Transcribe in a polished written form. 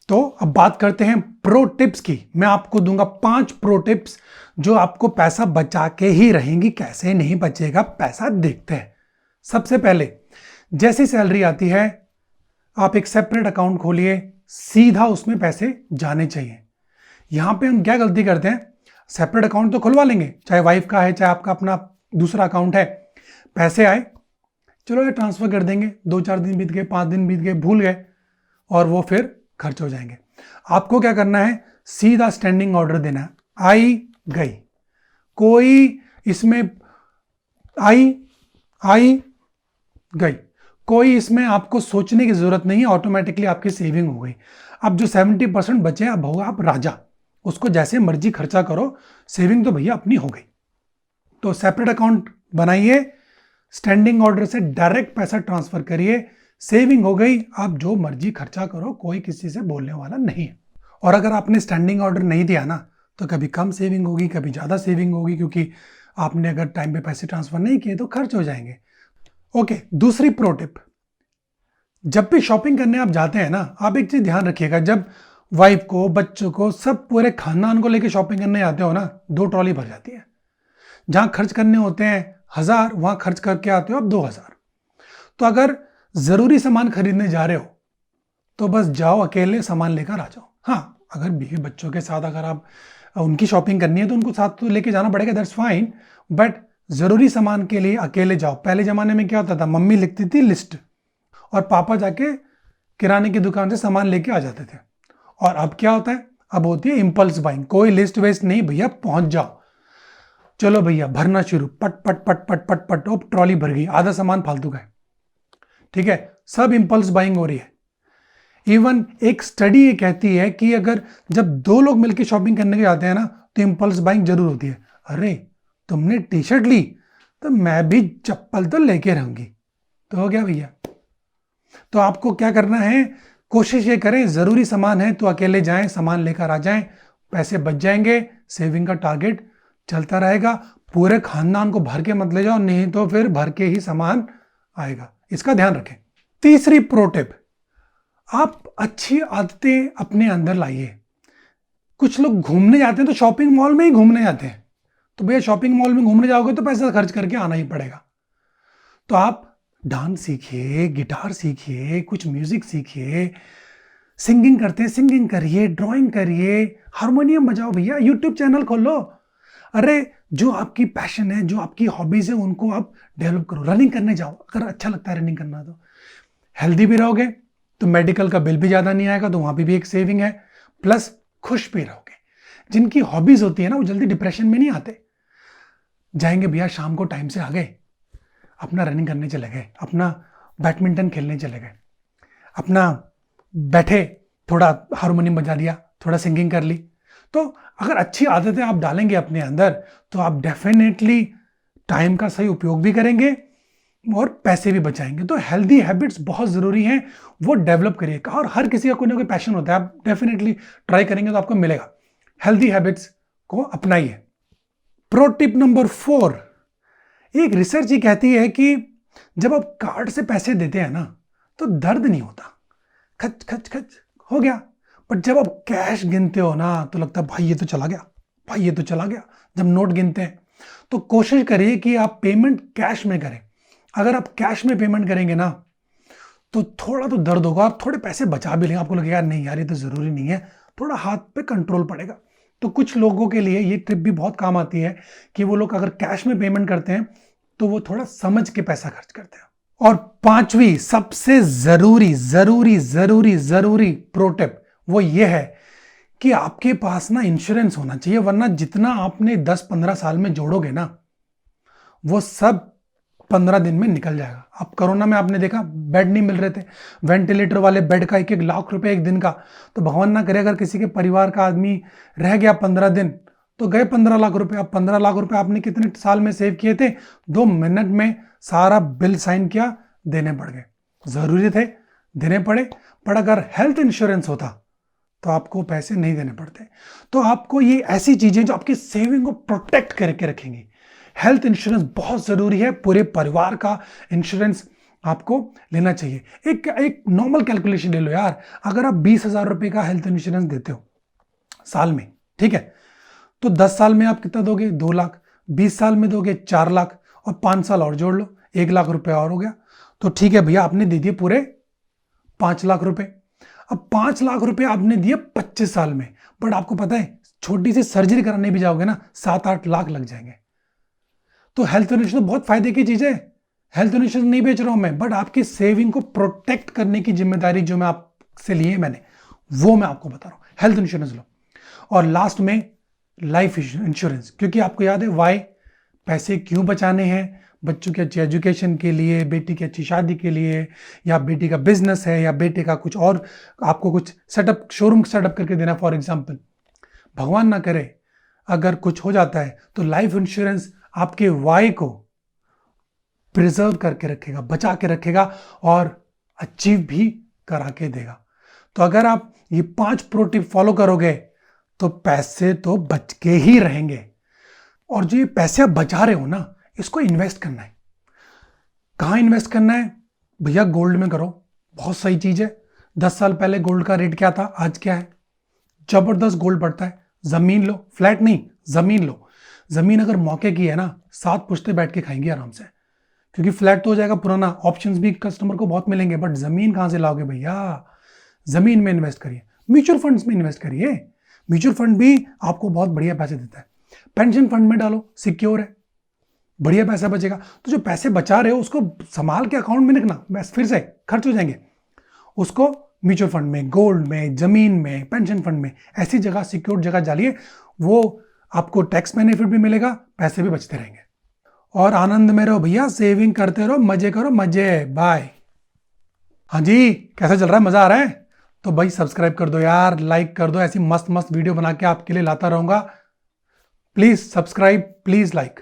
तो अब बात करते हैं प्रो टिप्स की। मैं आपको दूंगा 5 प्रो टिप्स जो आपको पैसा बचा के ही रहेंगी। कैसे नहीं बचेगा पैसा, देखते हैं। सबसे पहले, जैसी सैलरी आती है आप एक सेपरेट अकाउंट खोलिए, सीधा उसमें पैसे जाने चाहिए। यहां पे हम क्या गलती करते हैं, सेपरेट अकाउंट तो खुलवा लेंगे, चाहे वाइफ का है चाहे आपका अपना दूसरा अकाउंट है, पैसे आए चलो ये ट्रांसफर कर देंगे, 2-4 दिन बीत गए, 5 दिन बीत गए, भूल गए और वो फिर खर्च हो जाएंगे। आपको क्या करना है, सीधा स्टैंडिंग ऑर्डर देना है, आई गई। कोई इसमें आई गई, कोई इसमें आपको सोचने की जरूरत नहीं है, ऑटोमेटिकली आपकी सेविंग हो गई। अब जो 70% बचे अब होगा आप राजा, उसको जैसे मर्जी खर्चा करो, सेविंग तो भैया अपनी हो गई। तो सेपरेट अकाउंट बनाइए, स्टैंडिंग ऑर्डर से डायरेक्ट पैसा ट्रांसफर करिए, सेविंग हो गई, आप जो मर्जी खर्चा करो, कोई किसी से बोलने वाला नहीं है। और अगर आपने स्टैंडिंग ऑर्डर नहीं दिया ना, तो कभी कम सेविंग होगी, कभी ज़्यादा सेविंग होगी, क्योंकि आपने अगर टाइम पे पैसे ट्रांसफर नहीं किए तो खर्च हो जाएंगे। ओके, दूसरी प्रो टिप, जब भी शॉपिंग करने आप जाते हैं ना, आप एक चीज़ ध्यान रखिएगा, जब वाइफ को, बच्चों को, सब पूरे खानदान को लेकर शॉपिंग करने आते हो ना, 2 ट्रॉली भर जाती है। जहाँ खर्च करने होते हैं 1000, वहाँ खर्च करके आते हो आप 2000। तो अगर ज़रूरी सामान खरीदने जा रहे हो तो बस जाओ, अकेले सामान लेकर आ जाओ। हाँ, अगर बीवी बच्चों के साथ अगर आप उनकी शॉपिंग करनी है तो उनको साथ तो लेके जाना पड़ेगा, दैट्स फाइन, बट ज़रूरी सामान के लिए अकेले जाओ। पहले ज़माने में क्या होता था, मम्मी लिखती थी लिस्ट और पापा जाके किराने की दुकान से सामान लेके आ जाते थे। और अब क्या होता है, अब होती है इम्पल्स बाइंग, कोई लिस्ट वेस्ट नहीं भैया, पहुंच जाओ, चलो भैया भरना शुरू, पट पट पट पट पट पट, अब ट्रॉली भर गई, आधा सामान फालतू का है। ठीक है, सब इम्पल्स बाइंग हो रही है। इवन एक स्टडी ये कहती है कि अगर जब 2 लोग मिलकर शॉपिंग करने के जाते हैं ना, तो इम्पल्स बाइंग जरूर होती है। अरे तुमने टी शर्ट ली तो मैं भी चप्पल तो लेके रहूंगी, तो हो गया भैया। तो आपको क्या करना है, कोशिश ये करें, जरूरी सामान है तो अकेले जाएं, सामान लेकर आ जाएं, पैसे बच जाएंगे, सेविंग का टारगेट चलता रहेगा। पूरे खानदान को भर के मत ले जाओ, नहीं तो फिर भर के ही सामान आएगा, इसका ध्यान रखें। तीसरी प्रो टिप, आप अच्छी आदतें अपने अंदर लाइए। कुछ लोग घूमने जाते हैं तो शॉपिंग मॉल में ही घूमने जाते हैं, तो भैया शॉपिंग मॉल में घूमने जाओगे तो पैसा खर्च करके आना ही पड़ेगा। तो आप डांस सीखिए, गिटार सीखिए, कुछ म्यूजिक सीखिए, सिंगिंग करते हैं सिंगिंग करिए, ड्राइंग करिए, हारमोनियम बजाओ भैया, यूट्यूब चैनल खोलो। अरे जो आपकी पैशन है, जो आपकी हॉबीज है, उनको आप डेवलप करो। रनिंग करने जाओ, अगर अच्छा लगता है रनिंग करना, तो हेल्दी भी रहोगे, तो मेडिकल का बिल भी ज़्यादा नहीं आएगा, तो वहाँ पे भी एक सेविंग है, प्लस खुश भी रहोगे। जिनकी हॉबीज होती है ना, वो जल्दी डिप्रेशन में नहीं आते। जाएंगे भैया, शाम को टाइम से आ गए, अपना रनिंग करने चले गए, अपना बैडमिंटन खेलने चले गए, अपना बैठे थोड़ा हारमोनियम बजा दिया, थोड़ा सिंगिंग कर ली। तो अगर अच्छी आदतें आप डालेंगे अपने अंदर, तो आप डेफिनेटली टाइम का सही उपयोग भी करेंगे और पैसे भी बचाएंगे। तो हेल्दी हैबिट्स बहुत ज़रूरी हैं, वो डेवलप करिएगा। और हर किसी का कोई ना कोई पैशन होता है, आप डेफिनेटली ट्राई करेंगे तो आपको मिलेगा। हेल्दी हैबिट्स को अपनाइए। प्रो टिप नंबर 4, एक रिसर्च ये कहती है कि जब आप कार्ड से पैसे देते हैं ना, तो दर्द नहीं होता, खच खच खच हो गया। बट जब आप कैश गिनते हो ना, तो लगता है भाई ये तो चला गया, भाई ये तो चला गया। जब नोट गिनते हैं तो कोशिश करिए कि आप पेमेंट कैश में करें। अगर आप कैश में पेमेंट करेंगे ना, तो थोड़ा तो दर्द होगा, आप थोड़े पैसे बचा भी लेंगे, आपको लगेगा नहीं यार ये तो जरूरी नहीं है, थोड़ा हाथ पे कंट्रोल पड़ेगा। तो कुछ लोगों के लिए ये ट्रिप भी बहुत काम आती है कि वो लोग अगर कैश में पेमेंट करते हैं तो वो थोड़ा समझ के पैसा खर्च करते हैं। और 5वीं सबसे जरूरी जरूरी जरूरी जरूरी प्रो टिप वो ये है कि आपके पास ना इंश्योरेंस होना चाहिए, वरना जितना आपने 10-15 साल में जोड़ोगे ना, वो सब 15 दिन में निकल जाएगा। अब कोरोना में आपने देखा बेड नहीं मिल रहे थे, वेंटिलेटर वाले बेड का 1-1 लाख रुपए एक दिन का। तो भगवान ना करे अगर किसी के परिवार का आदमी रह गया 15 दिन, तो गए 15 लाख रुपए। अब 15 लाख रुपए आपने कितने साल में सेव किए थे, 2 मिनट में सारा बिल साइन किया, देने पड़ गए। जरूरी थे, देने पड़े। पर अगर हेल्थ इंश्योरेंस होता तो आपको पैसे नहीं देने पड़ते। तो आपको ये ऐसी चीजें जो आपकी सेविंग को प्रोटेक्ट करके रखेंगी। हेल्थ इंश्योरेंस बहुत जरूरी है, पूरे परिवार का इंश्योरेंस आपको लेना चाहिए। एक नॉर्मल कैलकुलेशन ले लो यार, अगर आप 20,000 रुपए का हेल्थ इंश्योरेंस देते हो साल में, ठीक है, तो 10 साल में आप कितना दोगे? 2 लाख। 20 साल में दोगे 4 लाख, और 5 साल और जोड़ लो, 1 लाख रुपए और हो गया। तो ठीक है भैया, आपने दे दिए पूरे 5 लाख रुपए। अब 5 लाख रुपए आपने दिए 25 साल में, बट आपको पता है छोटी सी सर्जरी कराने भी जाओगे ना 7-8 लाख लग जाएंगे। तो हेल्थ इंश्योरेंस तो बहुत फायदे की चीज है, हेल्थ इंश्योरेंस नहीं बेच रहा हूं मैं, बट आपकी सेविंग को प्रोटेक्ट करने की जिम्मेदारी जो मैं आपसे ली है मैंने, वो मैं आपको बता रहा हूं। हेल्थ इंश्योरेंस लो। और लास्ट में लाइफ इंश्योरेंस, क्योंकि आपको याद है वाई, पैसे क्यों बचाने हैं? बच्चों की अच्छी एजुकेशन के लिए, बेटी की अच्छी शादी के लिए, या बेटी का बिजनेस है, या बेटे का कुछ और, आपको कुछ सेटअप, शोरूम सेटअप करके देना फॉर एग्जाम्पल। भगवान ना करे अगर कुछ हो जाता है तो लाइफ इंश्योरेंस आपके वाई को प्रिजर्व करके रखेगा, बचा के रखेगा, और अचीव भी करा के देगा। तो अगर आप ये 5 प्रो टिप फॉलो करोगे तो पैसे तो बच के ही रहेंगे। और जो ये पैसे आप बचा रहे हो ना, इसको इन्वेस्ट करना है। कहाँ इन्वेस्ट करना है भैया? गोल्ड में करो, बहुत सही चीज है। 10 साल पहले गोल्ड का रेट क्या था, आज क्या है? जबरदस्त गोल्ड बढ़ता है। जमीन लो, फ्लैट नहीं, जमीन लो। जमीन अगर मौके की है ना, 7 पुश्ते बैठ के खाएंगे आराम से, क्योंकि फ्लैट तो हो जाएगा पुराना, ऑप्शंस भी कस्टमर को बहुत मिलेंगे, बट जमीन कहां से लाओगे भैया? जमीन में इन्वेस्ट करिए, म्यूचुअल फंड्स में इन्वेस्ट करिए। म्यूचुअल फंड भी आपको बहुत बढ़िया पैसे देता है। पेंशन फंड में डालो, सिक्योर है, बढ़िया पैसा बचेगा। तो जो पैसे बचा रहे हो उसको संभाल के अकाउंट में रखना, बस फिर से खर्च हो जाएंगे। उसको म्यूचुअल फंड में, गोल्ड में, जमीन में, पेंशन फंड में, ऐसी जगह, सिक्योर जगह डालिए। वो आपको टैक्स बेनिफिट भी मिलेगा, पैसे भी बचते रहेंगे। और आनंद में रहो भैया, सेविंग करते रहो, मजे करो, मजे। बाय। हाँ जी, कैसा चल रहा है? मजा आ रहा है? तो भाई सब्सक्राइब कर दो यार, लाइक कर दो, ऐसी मस्त मस्त वीडियो बना के आपके लिए लाता रहूंगा। Please subscribe, please like.